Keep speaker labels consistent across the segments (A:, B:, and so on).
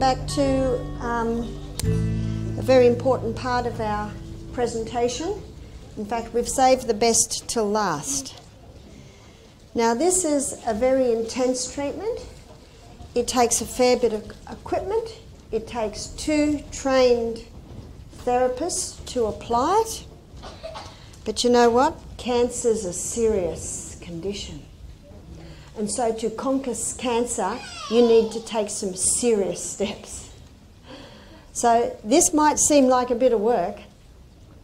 A: back to a very important part of our presentation. In fact, we've saved the best till last. Now, this is a very intense treatment. It takes a fair bit of equipment. It takes 2 trained therapists to apply it. But you know what? Cancer is a serious condition. And so to conquer cancer, you need to take some serious steps. So this might seem like a bit of work,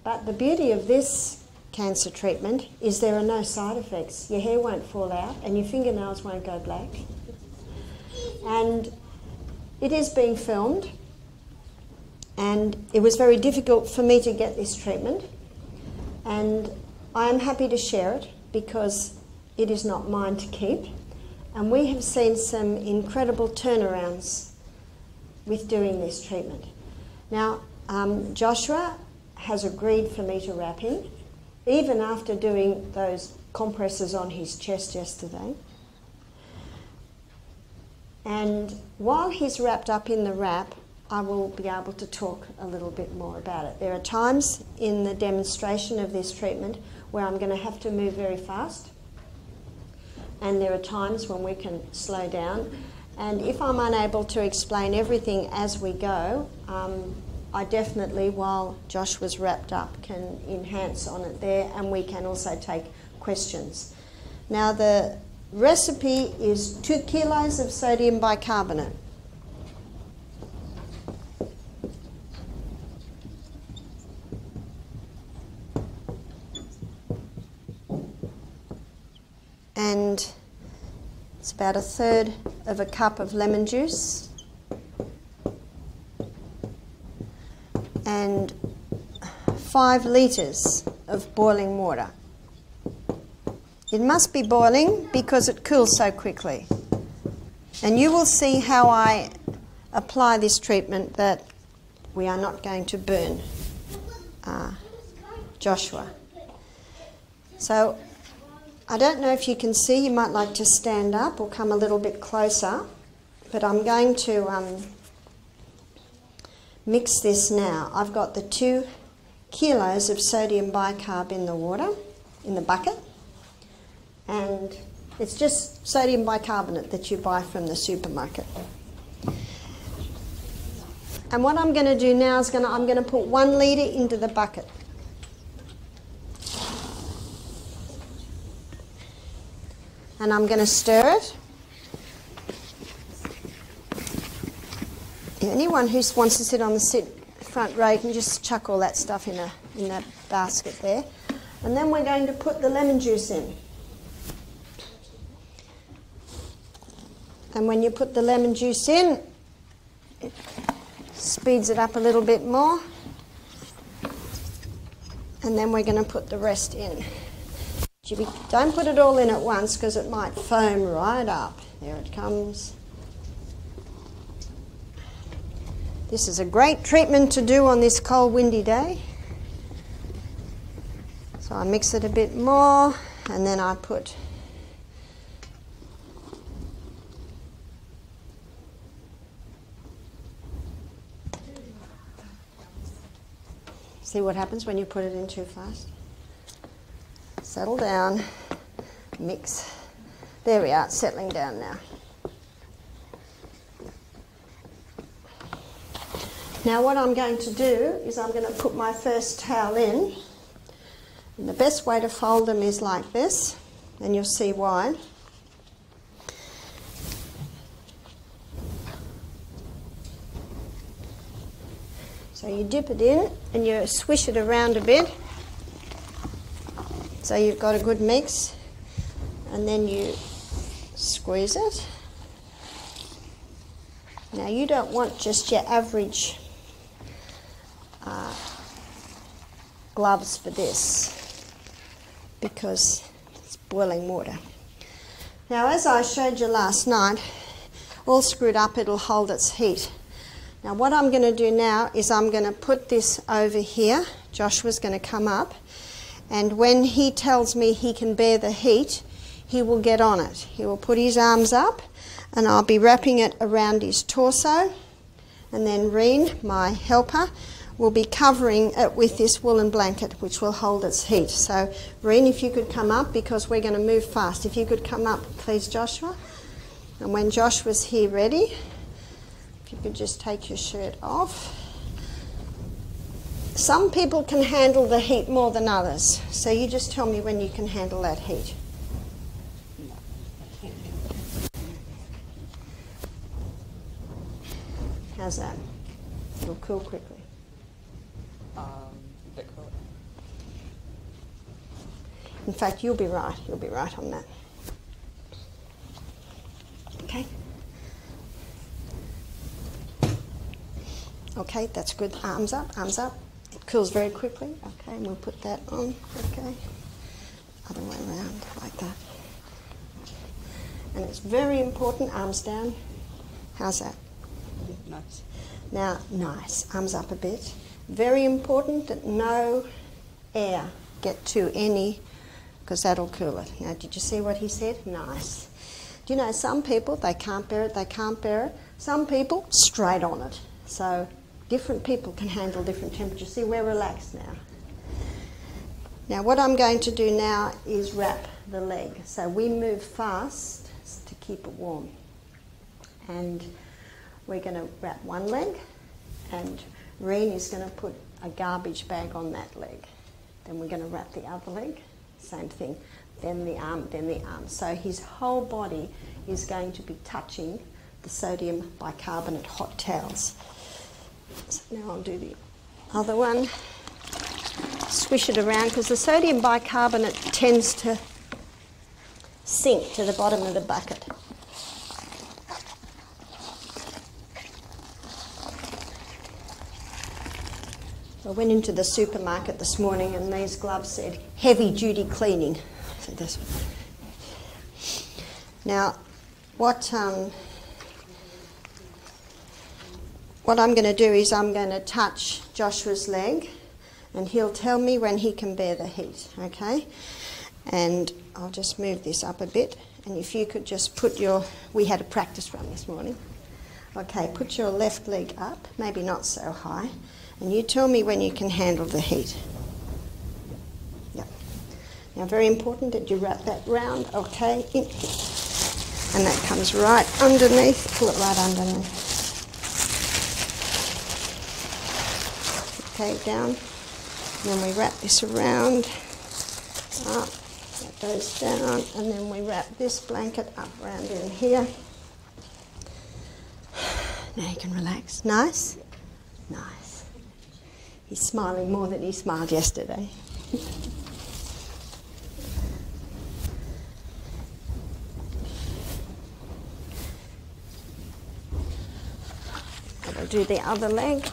A: but the beauty of this cancer treatment is there are no side effects. Your hair won't fall out and your fingernails won't go black. And it is being filmed, and it was very difficult for me to get this treatment, and I am happy to share it because it is not mine to keep. And we have seen some incredible turnarounds with doing this treatment. Now, Joshua has agreed for me to wrap him, even after doing those compresses on his chest yesterday. And while he's wrapped up in the wrap, I will be able to talk a little bit more about it. There are times in the demonstration of this treatment where I'm going to have to move very fast. And there are times when we can slow down. And if I'm unable to explain everything as we go, I definitely, while Josh was wrapped up, can enhance on it there, and we can also take questions. Now, the recipe is 2 kilos of sodium bicarbonate. And it's about 1/3 of a cup of lemon juice and 5 litres of boiling water. It must be boiling because it cools so quickly. And you will see how I apply this treatment that we are not going to burn Joshua. So I don't know if you can see, you might like to stand up or come a little bit closer, but I'm going to mix this now. I've got the 2 kilos of sodium bicarb in the water, in the bucket, and it's just sodium bicarbonate that you buy from the supermarket. And what I'm going to do now is I'm going to put 1 litre into the bucket. And I'm going to stir it. Anyone who wants to sit on the front row can just chuck all that stuff in that basket there. And then we're going to put the lemon juice in. And when you put the lemon juice in, it speeds it up a little bit more. And then we're going to put the rest in. Don't put it all in at once because it might foam right up. There it comes. This is a great treatment to do on this cold, windy day. So I mix it a bit more, and then I put see what happens when you put it in too fast? Settle down, mix. There we are, it's settling down now. Now what I'm going to do is I'm going to put my first towel in. And the best way to fold them is like this, and you'll see why. So you dip it in and you swish it around a bit. So you've got a good mix, and then you squeeze it. Now you don't want just your average gloves for this because it's boiling water. Now, as I showed you last night, all screwed up, it'll hold its heat. Now what I'm going to do now is I'm going to put this over here. Joshua's going to come up. And when he tells me he can bear the heat, he will get on it. He will put his arms up, and I'll be wrapping it around his torso, And then Reen, my helper, will be covering it with this woolen blanket which will hold its heat. So Reen, if you could come up, because we're going to move fast. If you could come up, please, Joshua. And when Joshua's here ready, if you could just take your shirt off. Some people can handle the heat more than others. So you just tell me when you can handle that heat. How's that? It'll cool quickly.
B: Bit cooler.
A: In fact, you'll be right. You'll be right on that. Okay. Okay, that's good. Arms up, arms up. It cools very quickly. Okay, and we'll put that on. Okay. Other way around, like that. And it's very important, arms down. How's that?
B: Nice.
A: Now, nice. Arms up a bit. Very important that no air get to any, because that'll cool it. Now, did you see what he said? Nice. Do you know, some people, they can't bear it, they can't bear it. Some people, straight on it. So, different people can handle different temperatures. See, we're relaxed now. Now, what I'm going to do now is wrap the leg. So, we move fast to keep it warm. And we're going to wrap one leg, and Reen is going to put a garbage bag on that leg. Then we're going to wrap the other leg, same thing. Then the arm, then the arm. So his whole body is going to be touching the sodium bicarbonate hot towels. So now I'll do the other one. Swish it around, because the sodium bicarbonate tends to sink to the bottom of the bucket. I went into the supermarket this morning and these gloves said heavy duty cleaning. So this one. Now, what I'm going to do is I'm going to touch Joshua's leg, and he'll tell me when he can bear the heat, okay? And I'll just move this up a bit, and if you could just put your, we had a practice run this morning. Okay, put your left leg up, maybe not so high. And you tell me when you can handle the heat. Yep. Now, very important that you wrap that round, okay? And that comes right underneath. Pull it right underneath. Okay, down. And then we wrap this around. Up. That goes down. And then we wrap this blanket up around in here. Now you can relax. Nice? Nice. He's smiling more than he smiled yesterday. I'll do the other leg.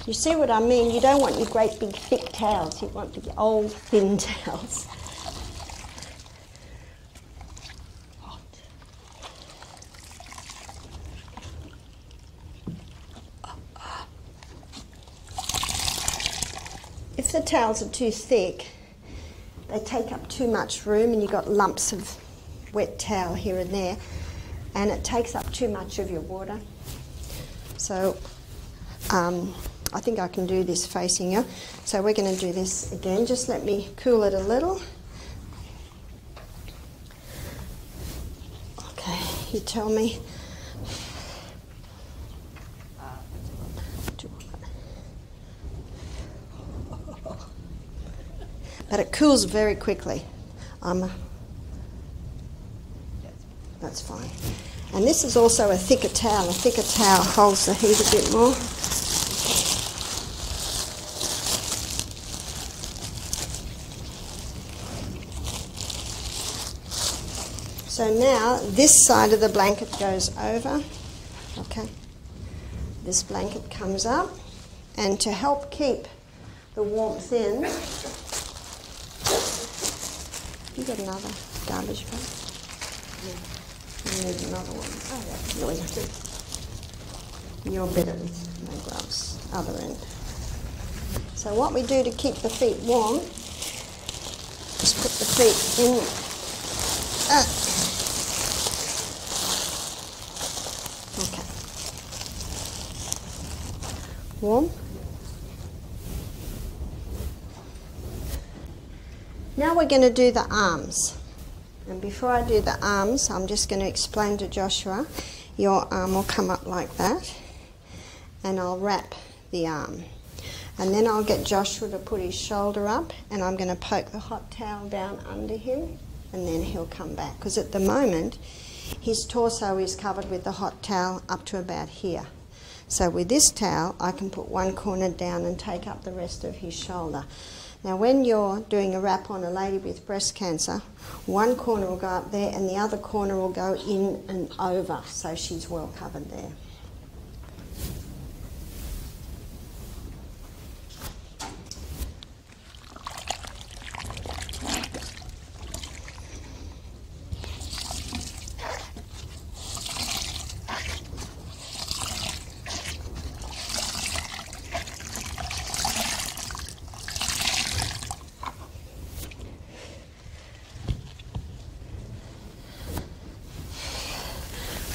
A: You see what I mean? You don't want your great big thick towels. You want the old thin towels. If the towels are too thick, they take up too much room and you've got lumps of wet towel here and there, and it takes up too much of your water. So I think I can do this facing you. So we're going to do this again. Just let me cool it a little. Okay, you tell me. But it cools very quickly. That's fine. And this is also a thicker towel. A thicker towel holds the heat a bit more. So now this side of the blanket goes over. Okay. This blanket comes up. And to help keep the warmth in, you got another garbage bag? Yeah. You need another one. Oh, that's really good. You're better with no gloves. Other end. So what we do to keep the feet warm is put the feet in Okay. Warm. Now we're going to do the arms. And before I do the arms, I'm just going to explain to Joshua, your arm will come up like that, and I'll wrap the arm. And then I'll get Joshua to put his shoulder up, and I'm going to poke the hot towel down under him, and then he'll come back. Because at the moment, his torso is covered with the hot towel up to about here. So with this towel, I can put one corner down and take up the rest of his shoulder. Now when you're doing a wrap on a lady with breast cancer, one corner will go up there and the other corner will go in and over, so she's well covered there.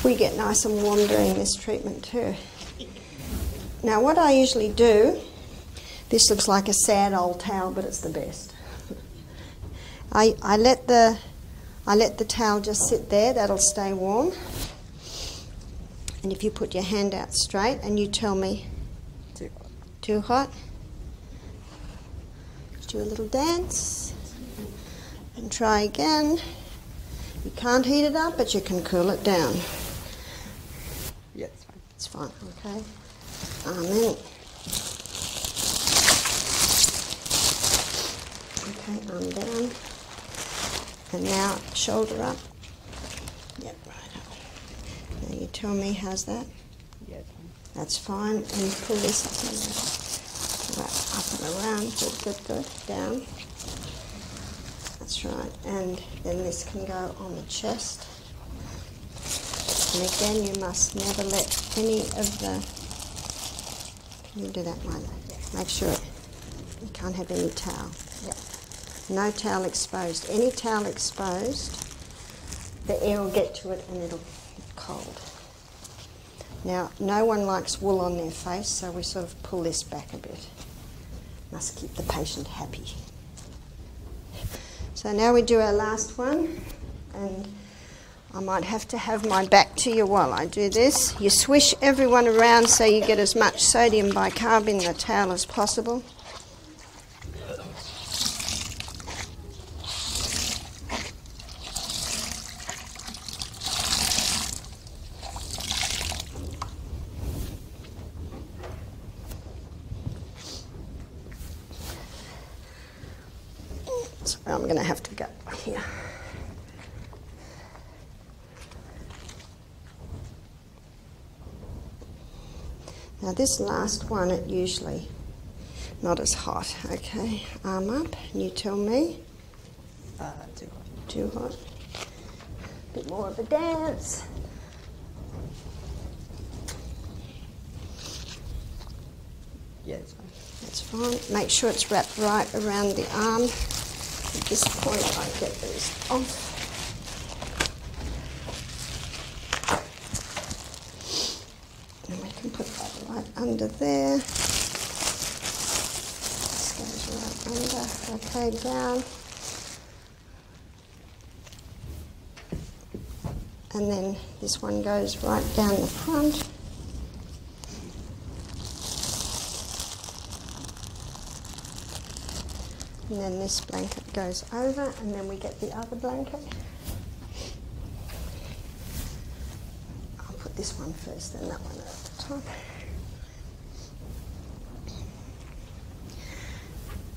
A: We get nice and warm during this treatment too. Now what I usually do, this looks like a sad old towel, but it's the best. I let the towel just sit there, that'll stay warm. And if you put your hand out straight and you tell me, too hot, do a little dance and try again. You can't heat it up, but you can cool it down.
B: Yeah, it's fine.
A: It's fine, okay. Amen. Okay, arm down. And now shoulder up. Yep, right up. Now you tell me, how's that?
B: Yeah, it's fine.
A: That's fine. And pull this up and around. Good, good, good. Down. That's right. And then this can go on the chest. And again, you must never let any of the... Can you do that one? Make sure you can't have any towel. Yeah. No towel exposed. Any towel exposed, the air will get to it and it'll get cold. Now, no one likes wool on their face, so we sort of pull this back a bit. Must keep the patient happy. So now we do our last one, and I might have to have my back to you while I do this. You swish everyone around so you get as much sodium bicarb in the towel as possible. Sorry, I'm going to have to go here. Now this last one, it usually not as hot. Okay, arm up, and you tell me.
B: Too hot.
A: Too hot. Bit more of a dance.
B: Yeah, it's fine.
A: That's fine. Make sure it's wrapped right around the arm. At this point, I get these off. And we can put that right under there. This goes right under. Okay, down. And then this one goes right down the front. And then this blanket goes over, and then we get the other blanket. I'll put this one first, then that one at the top.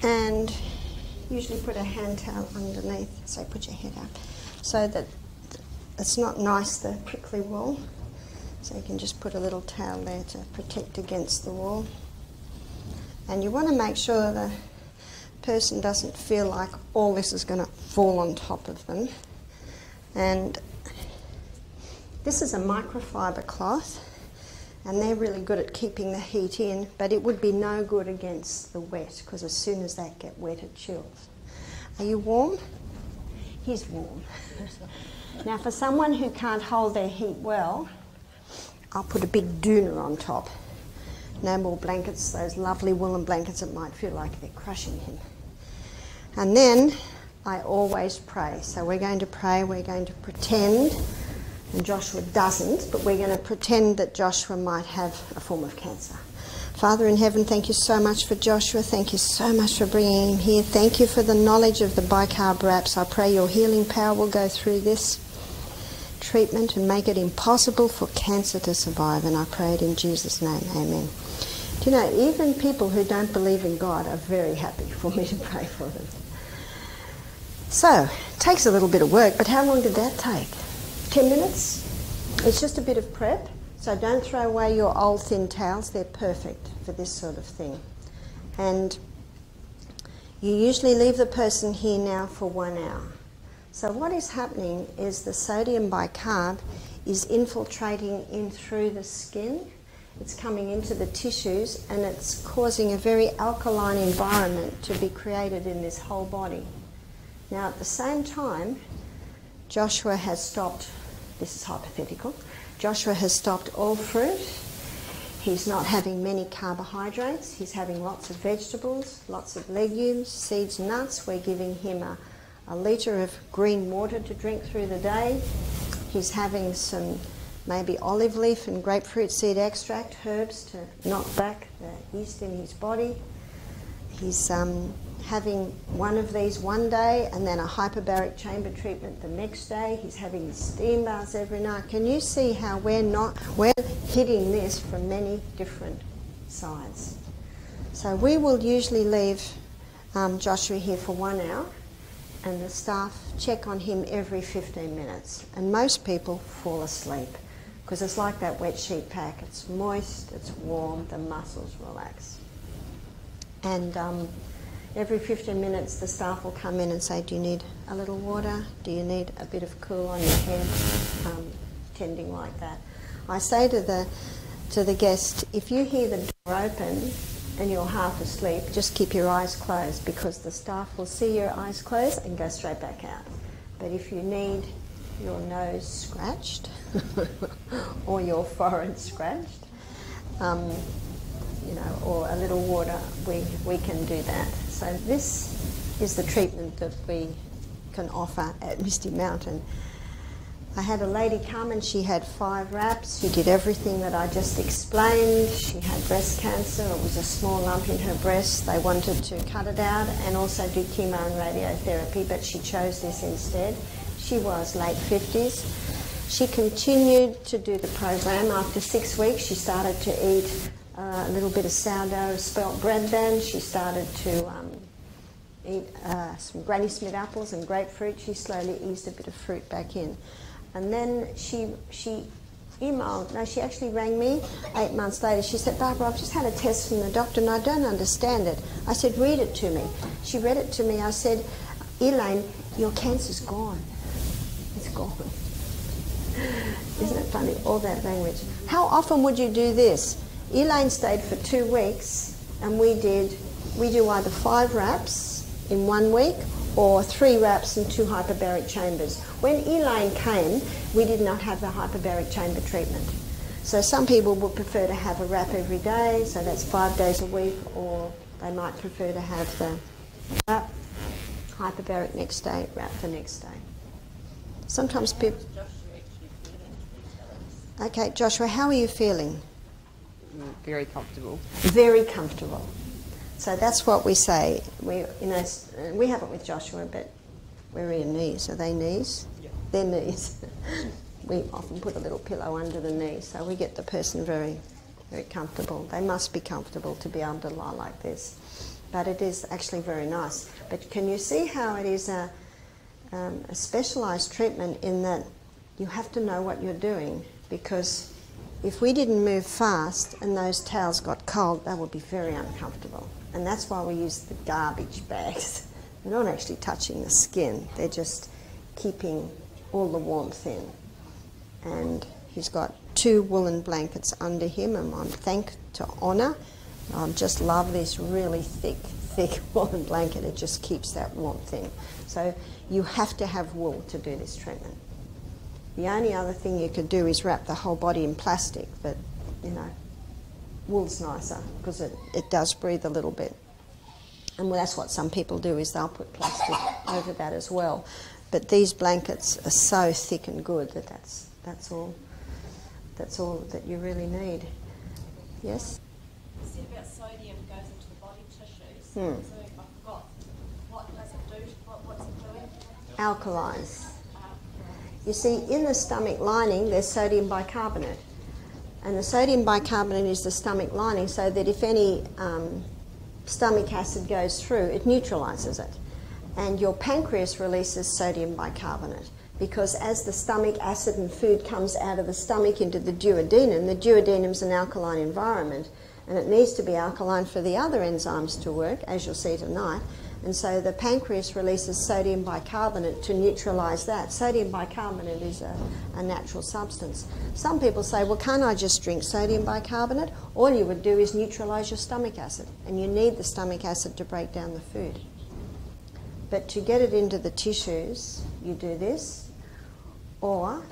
A: And usually put a hand towel underneath, so put your head up, so that it's not nice, the prickly wool. So you can just put a little towel there to protect against the wool. And you want to make sure the person doesn't feel like all this is going to fall on top of them. And this is a microfiber cloth, and they're really good at keeping the heat in, but it would be no good against the wet, because as soon as that gets wet it chills. Are you warm? he's warm. Now for someone who can't hold their heat well, I'll put a big doona on top. No more blankets, those lovely woolen blankets that might feel like they're crushing him. And then I always pray. So we're going to pray, we're going to pretend, and Joshua doesn't, but we're going to pretend that Joshua might have a form of cancer. Father in heaven, thank you so much for Joshua. Thank you so much for bringing him here. Thank you for the knowledge of the bicarb wraps. I pray your healing power will go through this treatment and make it impossible for cancer to survive. And I pray it in Jesus' name. Amen. Do you know, even people who don't believe in God are very happy for me to pray for them. So, it takes a little bit of work, but how long did that take? 10 minutes? It's just a bit of prep. So don't throw away your old thin towels. They're perfect for this sort of thing. And you usually leave the person here now for 1 hour. So what is happening is the sodium bicarb is infiltrating in through the skin. It's coming into the tissues and it's causing a very alkaline environment to be created in this whole body. Now at the same time, Joshua has stopped, this is hypothetical, Joshua has stopped all fruit. He's not having many carbohydrates. He's having lots of vegetables, lots of legumes, seeds, nuts. We're giving him a litre of green water to drink through the day. He's having some maybe olive leaf and grapefruit seed extract, herbs to knock back the yeast in his body. He's having one of these one day and then a hyperbaric chamber treatment the next day. He's having his steam baths every night. Can you see how we're hitting this from many different sides? So we will usually leave Joshua here for 1 hour and the staff check on him every 15 minutes. And most people fall asleep because it's like that wet sheet pack. It's moist, it's warm, the muscles relax. And every 15 minutes the staff will come in and say, do you need a little water? Do you need a bit of cool on your head? Tending like that. I say to the guest, if you hear the door open and you're half asleep, just keep your eyes closed because the staff will see your eyes closed and go straight back out. But if you need your nose scratched or your forehead scratched, you know, or a little water, we can do that. So this is the treatment that we can offer at Misty Mountain. I had a lady come and she had 5 wraps. She did everything that I just explained. She had breast cancer. It was a small lump in her breast. They wanted to cut it out and also do chemo and radiotherapy, but she chose this instead. She was late 50s. She continued to do the program. After 6 weeks, she started to eat a little bit of sourdough spelt bread then. She started to eat some Granny Smith apples and grapefruit. She slowly eased a bit of fruit back in. And then she actually rang me 8 months later. She said, Barbara, I've just had a test from the doctor and I don't understand it. I said, read it to me. She read it to me. I said, Elaine, your cancer's gone. It's gone. Isn't it funny, all that language? How often would you do this? Elaine stayed for 2 weeks and we do either 5 wraps in 1 week or 3 wraps and 2 hyperbaric chambers. When Elaine came, we did not have the hyperbaric chamber treatment. So some people would prefer to have a wrap every day, so that's 5 days a week, or they might prefer to have the wrap, hyperbaric next day, wrap the next day. Sometimes people... Okay, Joshua, how are you feeling?
B: Very comfortable.
A: Very comfortable. So that's what we say. We have it with Joshua, but where are your knees? Are they knees? Yeah. They're knees. We often put a little pillow under the knee, so we get the person very, very comfortable. They must be comfortable to be able to lie like this. But it is actually very nice. But can you see how it is a specialised treatment in that you have to know what you're doing? Because if we didn't move fast and those towels got cold, they would be very uncomfortable. And that's why we use the garbage bags. They're not actually touching the skin. They're just keeping all the warmth in. And he's got 2 woolen blankets under him, and I'm thankful to honour I just love this really thick woolen blanket. It just keeps that warmth in. So you have to have wool to do this treatment. The only other thing you could do is wrap the whole body in plastic, but, you know, wool's nicer because it does breathe a little bit. And that's what some people do, is they'll put plastic over that as well. But these blankets are so thick and good that that's all that you really need. Yes?
C: You said about sodium goes into the body tissues. So I forgot. What does it do? What's it doing?
A: Alkalize. You see, in the stomach lining, there's sodium bicarbonate. And the sodium bicarbonate is the stomach lining, so that if any stomach acid goes through, it neutralizes it. And your pancreas releases sodium bicarbonate, because as the stomach acid and food comes out of the stomach into the duodenum is an alkaline environment, and it needs to be alkaline for the other enzymes to work, as you'll see tonight. And so the pancreas releases sodium bicarbonate to neutralise that. Sodium bicarbonate is a natural substance. Some people say, well, can't I just drink sodium bicarbonate? All you would do is neutralise your stomach acid, and you need the stomach acid to break down the food. But to get it into the tissues, you do this, or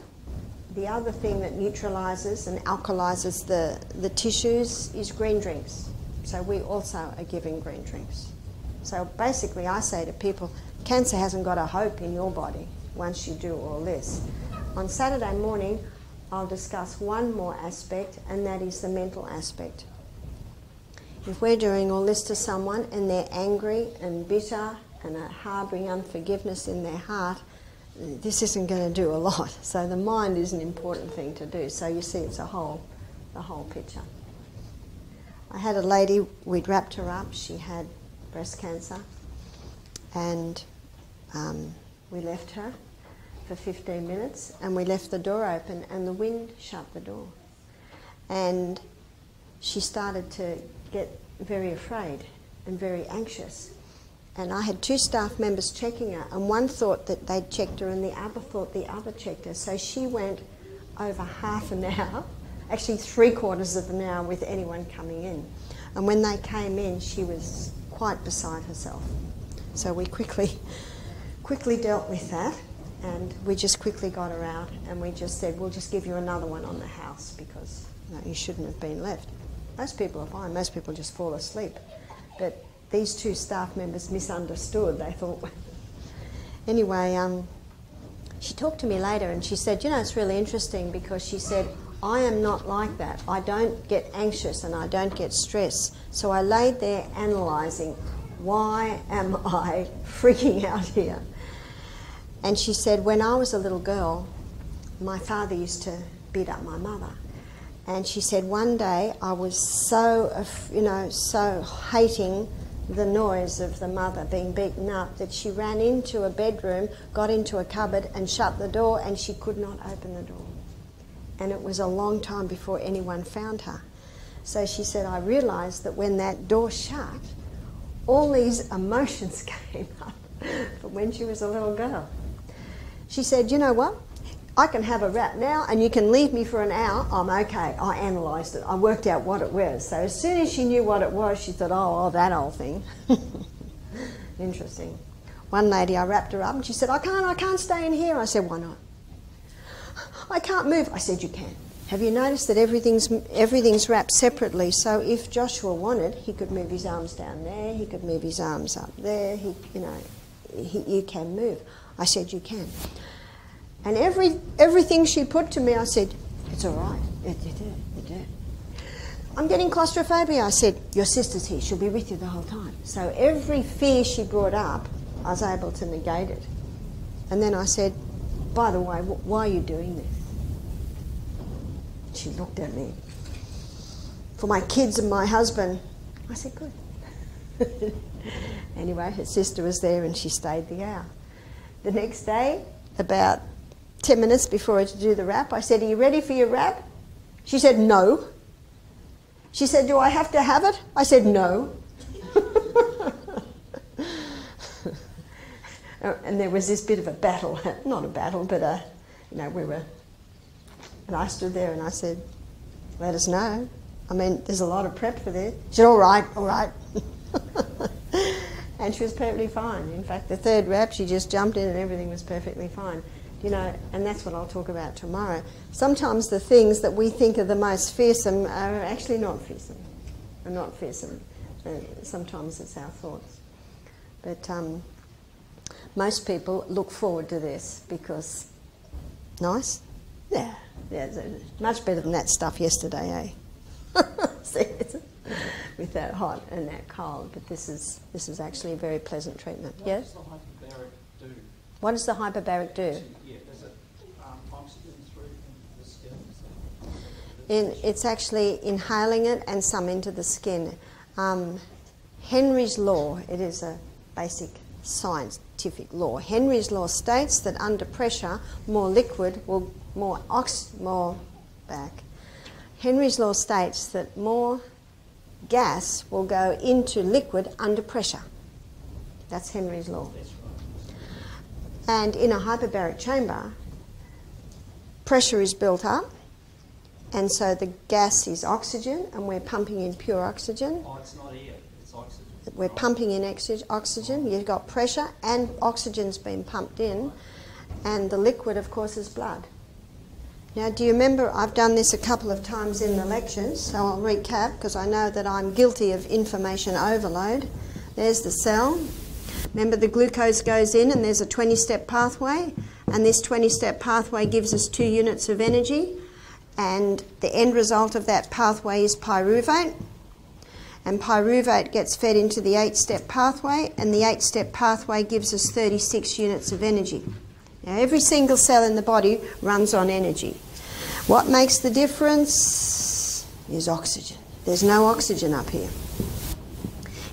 A: the other thing that neutralises and alkalises the tissues is green drinks. So we also are giving green drinks. So basically I say to people, cancer hasn't got a hope in your body once you do all this. On Saturday morning, I'll discuss one more aspect, and that is the mental aspect. If we're doing all this to someone and they're angry and bitter and are harbouring unforgiveness in their heart, this isn't going to do a lot. So the mind is an important thing to do. So you see, it's the whole picture. I had a lady, we'd wrapped her up, she had breast cancer, and we left her for 15 minutes, and we left the door open, and the wind shut the door. And she started to get very afraid and very anxious. And I had two staff members checking her, and one thought that they'd checked her and the other thought the other checked her. So she went over half an hour, actually 3/4 of an hour, with anyone coming in. And when they came in, she was quite beside herself. So we quickly dealt with that, and we just quickly got her out, and we just said, we'll just give you another one on the house, because you shouldn't have been left. Most people are fine, most people just fall asleep. But these two staff members misunderstood, they thought. Anyway, she talked to me later and she said, you know, it's really interesting, because she said, I am not like that. I don't get anxious and I don't get stressed. So I laid there analysing, why am I freaking out here? And she said, when I was a little girl, my father used to beat up my mother. And she said, one day I was so hating the noise of the mother being beaten up that she ran into a bedroom, got into a cupboard and shut the door, and she could not open the door. And it was a long time before anyone found her. So she said, I realised that when that door shut, all these emotions came up from when she was a little girl. She said, you know what? I can have a wrap now and you can leave me for an hour. I'm okay. I analysed it. I worked out what it was. So as soon as she knew what it was, she thought, oh, that old thing. Interesting. One lady, I wrapped her up and she said, I can't stay in here. I said, why not? I can't move. I said, you can. Have you noticed that everything's wrapped separately? So if Joshua wanted, he could move his arms down there, he could move his arms up there, you can move. I said, you can. And everything she put to me, I said, it's all right. You do. I'm getting claustrophobia. I said, your sister's here. She'll be with you the whole time. So every fear she brought up, I was able to negate it. And then I said, by the way, why are you doing this? She looked at me. For my kids and my husband. I said, good. Anyway, her sister was there and she stayed the hour. The next day, about 10 minutes before I had to do the wrap, I said, are you ready for your wrap? She said, no. She said, do I have to have it? I said, no. And there was this bit of a battle, not a battle, but we were, and I stood there and I said, let us know. I mean, there's a lot of prep for this. She said, all right. And she was perfectly fine. In fact, the third rap, she just jumped in and everything was perfectly fine. You know, and that's what I'll talk about tomorrow. Sometimes the things that we think are the most fearsome are actually not fearsome. Sometimes it's our thoughts. But most people look forward to this because nice? Yeah, it's much better than that stuff yesterday, eh? See, with that hot and that cold. But this is actually a very pleasant treatment. Yes?
D: What does the hyperbaric do?
A: What does the hyperbaric do?
D: Yeah, does it oxygen through the skin?
A: It's actually inhaling it and some into the skin. Henry's law, it is a basic scientific law. Henry's law states that under pressure, more liquid will Henry's law states that more gas will go into liquid under pressure. That's Henry's law. And in a hyperbaric chamber, pressure is built up, and so the gas is oxygen, and we're pumping in pure oxygen.
D: Oh, it's not air, it's oxygen.
A: We're pumping in oxygen. You've got pressure and oxygen's been pumped in, and the liquid, of course, is blood. Now, do you remember, I've done this a couple of times in the lectures, so I'll recap because I know that I'm guilty of information overload. There's the cell. Remember, the glucose goes in and there's a 20-step pathway, and this 20-step pathway gives us 2 units of energy, and the end result of that pathway is pyruvate, and pyruvate gets fed into the 8-step pathway, and the 8-step pathway gives us 36 units of energy. Now, every single cell in the body runs on energy. What makes the difference is oxygen. There's no oxygen up here.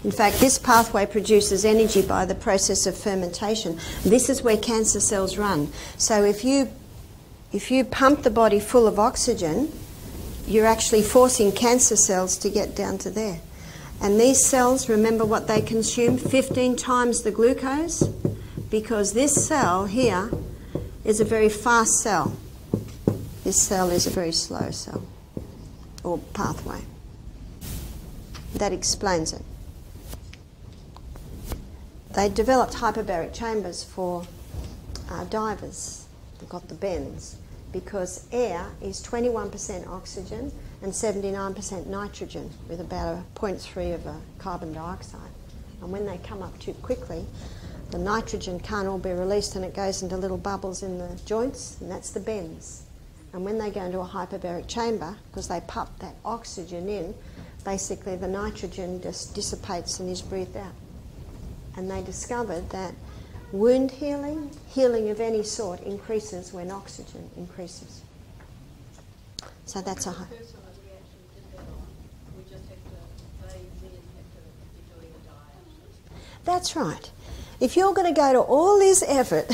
A: In fact, this pathway produces energy by the process of fermentation. This is where cancer cells run. So if you pump the body full of oxygen, you're actually forcing cancer cells to get down to there. And these cells, remember what they consume? 15 times the glucose, because this cell here is a very fast cell. This cell is a very slow cell, or pathway. That explains it. They developed hyperbaric chambers for divers. They've got the bends, because air is 21% oxygen and 79% nitrogen, with about a 0.3 of a carbon dioxide. And when they come up too quickly, the nitrogen can't all be released and it goes into little bubbles in the joints, and that's the bends. And when they go into a hyperbaric chamber, because they pump that oxygen in, basically the nitrogen just dissipates and is breathed out. And they discovered that wound healing of any sort, increases when oxygen increases. So that's a high. That's right. If you're going to go to all this effort,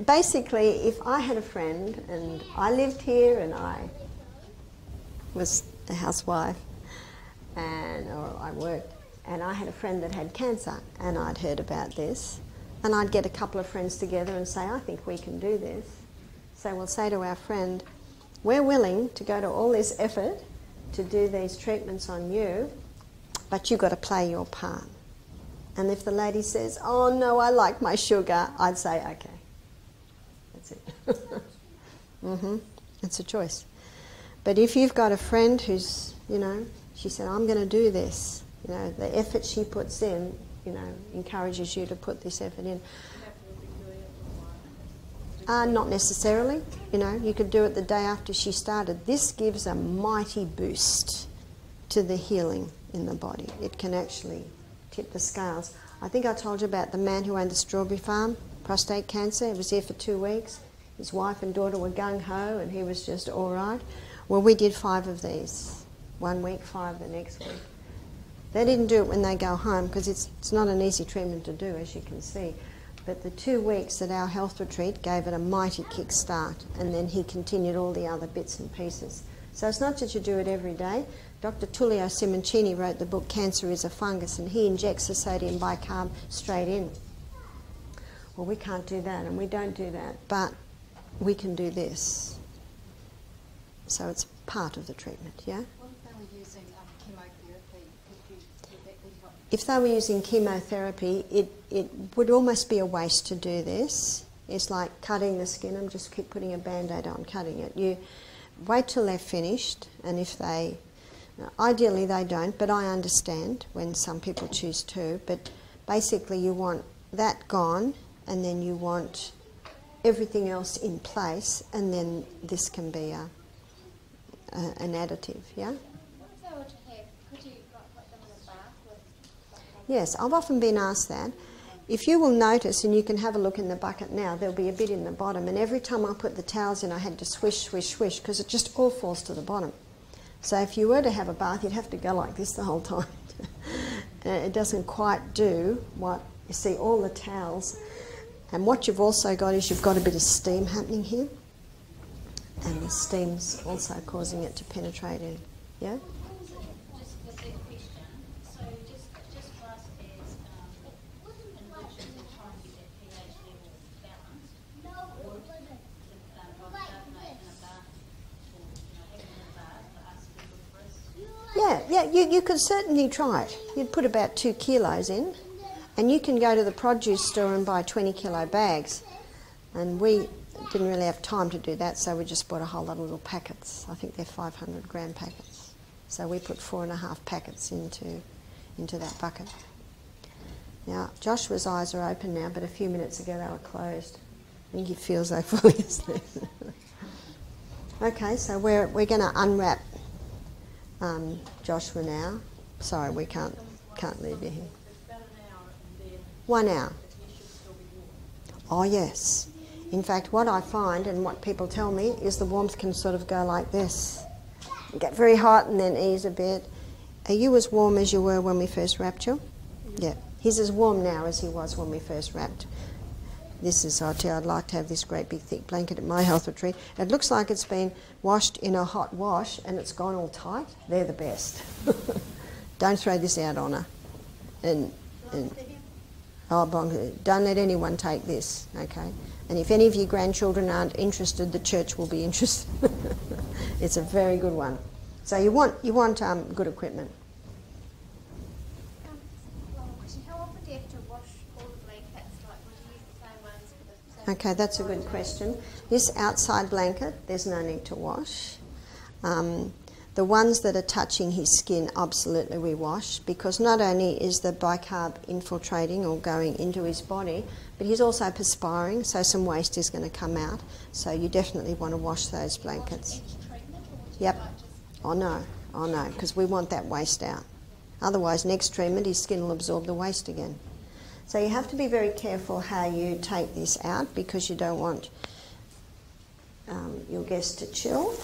A: basically, if I had a friend and I lived here and I was a housewife or I worked, and I had a friend that had cancer and I'd heard about this, and I'd get a couple of friends together and say, I think we can do this. So we'll say to our friend, we're willing to go to all this effort to do these treatments on you, but you've got to play your part. And if the lady says, oh no, I like my sugar, I'd say, okay. That's it. It's a choice. But if you've got a friend who's, she said, I'm going to do this, the effort she puts in, encourages you to put this effort in. Not necessarily. You could do it the day after she started. This gives a mighty boost to the healing in the body. It can actually tip the scales. I think I told you about the man who owned the strawberry farm, prostate cancer. He was here for 2 weeks. His wife and daughter were gung-ho and he was just all right. Well, we did 5 of these. 1 week, 5 the next week. They didn't do it when they go home because it's not an easy treatment to do, as you can see. But the 2 weeks at our health retreat gave it a mighty kick start, and then he continued all the other bits and pieces. So it's not that you do it every day. Dr. Tullio Simoncini wrote the book Cancer is a Fungus, and he injects the sodium bicarb straight in. Well, we can't do that, and we don't do that, but we can do this. So it's part of the treatment, yeah?
E: What if they were using chemotherapy? Would that be helpful?
A: If they were using chemotherapy, it would almost be a waste to do this. It's like cutting the skin and just keep putting a Band-Aid on, cutting it. You wait till they're finished, and if they... Ideally they don't, but I understand when some people choose to. But basically you want that gone, and then you want everything else in place, and then this can be an additive, yeah?
F: What if they were to have, could you put them in a bath with?
A: Yes, I've often been asked that. If you will notice, and you can have a look in the bucket now, there'll be a bit in the bottom, and every time I put the towels in I had to swish, swish, swish, because it just all falls to the bottom. So if you were to have a bath, you'd have to go like this the whole time. It doesn't quite do what, you see, all the towels. And what you've also got is you've got a bit of steam happening here. And the steam's also causing it to penetrate in. Yeah?
F: Just with that question, so just for us as Indigenous and trying to get that pH level balanced, would the bicarbonate in a bath, or having in a bath for us be good for us?
A: Yeah, you could certainly try it. You'd put about 2 kilos in, and you can go to the produce store and buy 20 kilo bags. And we didn't really have time to do that, so we just bought a whole lot of little packets. I think they're 500 gram packets. So we put 4.5 packets into that bucket. Now, Joshua's eyes are open now, but a few minutes ago they were closed. I think he feels they're fully asleep. Okay, so we're going to unwrap Joshua now. Sorry, we can't leave you here. 1 hour. Oh yes. In fact, what I find and what people tell me is the warmth can sort of go like this. Get very hot and then ease a bit. Are you as warm as you were when we first wrapped you? Yeah. He's as warm now as he was when we first wrapped. This is, I'd like to have this great big thick blanket at my health retreat. It looks like it's been washed in a hot wash and it's gone all tight. They're the best. Don't throw this out on her. And don't let anyone take this, okay? And if any of your grandchildren aren't interested, the church will be interested. It's a very good one. So you want good equipment.
F: One more question. How often do you have to wash all the blankets? Like, would you use the same ones for the same?
A: Okay, that's a good question. This outside blanket, there's no need to wash. The ones that are touching his skin, absolutely we wash, because not only is the bicarb infiltrating or going into his body, but he's also perspiring, so some waste is going to come out. So you definitely want to wash those blankets. Yep. Oh no, because we want that waste out. Otherwise, next treatment, his skin will absorb the waste again. So you have to be very careful how you take this out, because you don't want your guest to chill.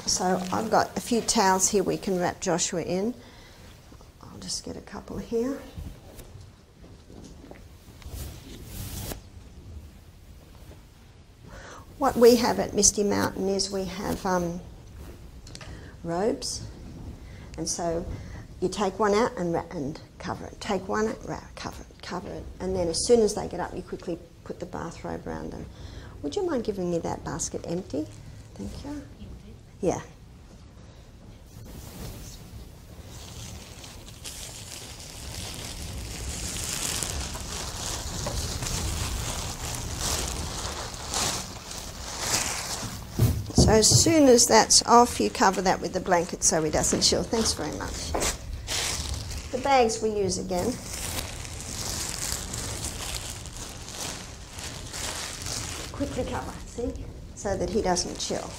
A: So I've got a few towels here we can wrap Joshua in. I'll just get a couple here. What we have at Misty Mountain is we have robes. And so you take one out and cover it. Take one out, cover it. And then as soon as they get up, you quickly put the bathrobe around them. Would you mind giving me that basket empty? Thank you. Yeah. So as soon as that's off, you cover that with the blanket so he doesn't chill. Thanks very much. The bags we use again. Quickly cover, see? So that he doesn't chill.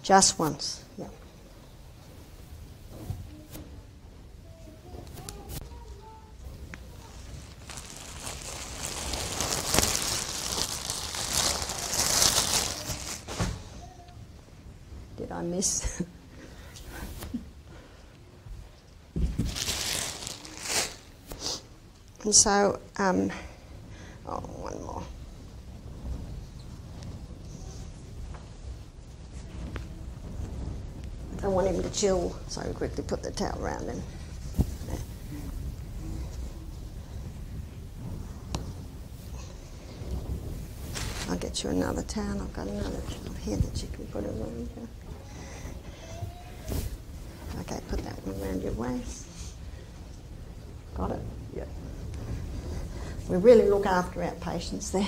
A: Just once, yeah. Did I miss? And so, one more. I want him to chill, so I quickly put the towel around him. I'll get you another towel. I've got another towel here that you can put around you. Okay, put that one around your waist. Got it? Yep. We really look after our patients there.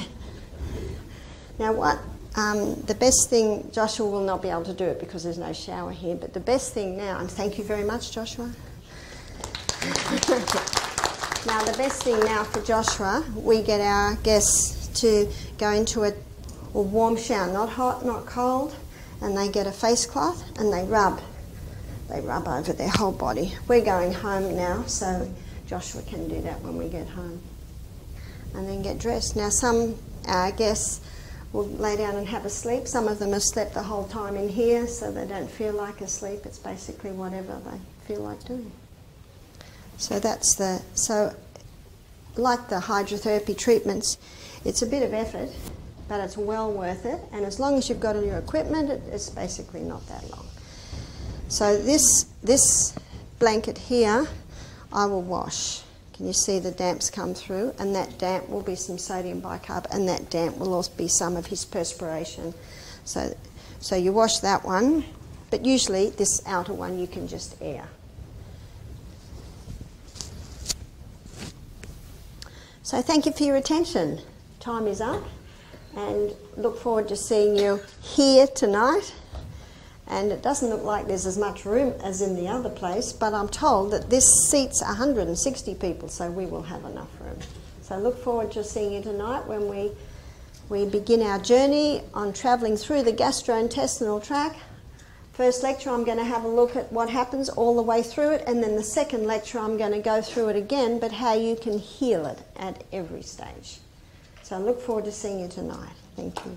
A: Now what, the best thing, Joshua will not be able to do it because there's no shower here, but the best thing now, and thank you very much, Joshua. Now the best thing now for Joshua, we get our guests to go into a warm shower, not hot, not cold, and they get a face cloth and they rub over their whole body. We're going home now, so Joshua can do that when we get home. And then get dressed. Now some guests will lay down and have a sleep. Some of them have slept the whole time in here, so they don't feel like a sleep. It's basically whatever they feel like doing. So that's like the hydrotherapy treatments, it's a bit of effort, but it's well worth it. And as long as you've got all your equipment, it's basically not that long. So this blanket here, I will wash. Can you see the damps come through? And that damp will be some sodium bicarb, and that damp will also be some of his perspiration. So you wash that one, but usually this outer one you can just air. So thank you for your attention. Time is up, and look forward to seeing you here tonight. And it doesn't look like there's as much room as in the other place, but I'm told that this seats 160 people, so we will have enough room. So look forward to seeing you tonight when we begin our journey on travelling through the gastrointestinal tract. First lecture I'm going to have a look at what happens all the way through it, and then the second lecture I'm going to go through it again, but how you can heal it at every stage. So I look forward to seeing you tonight. Thank you.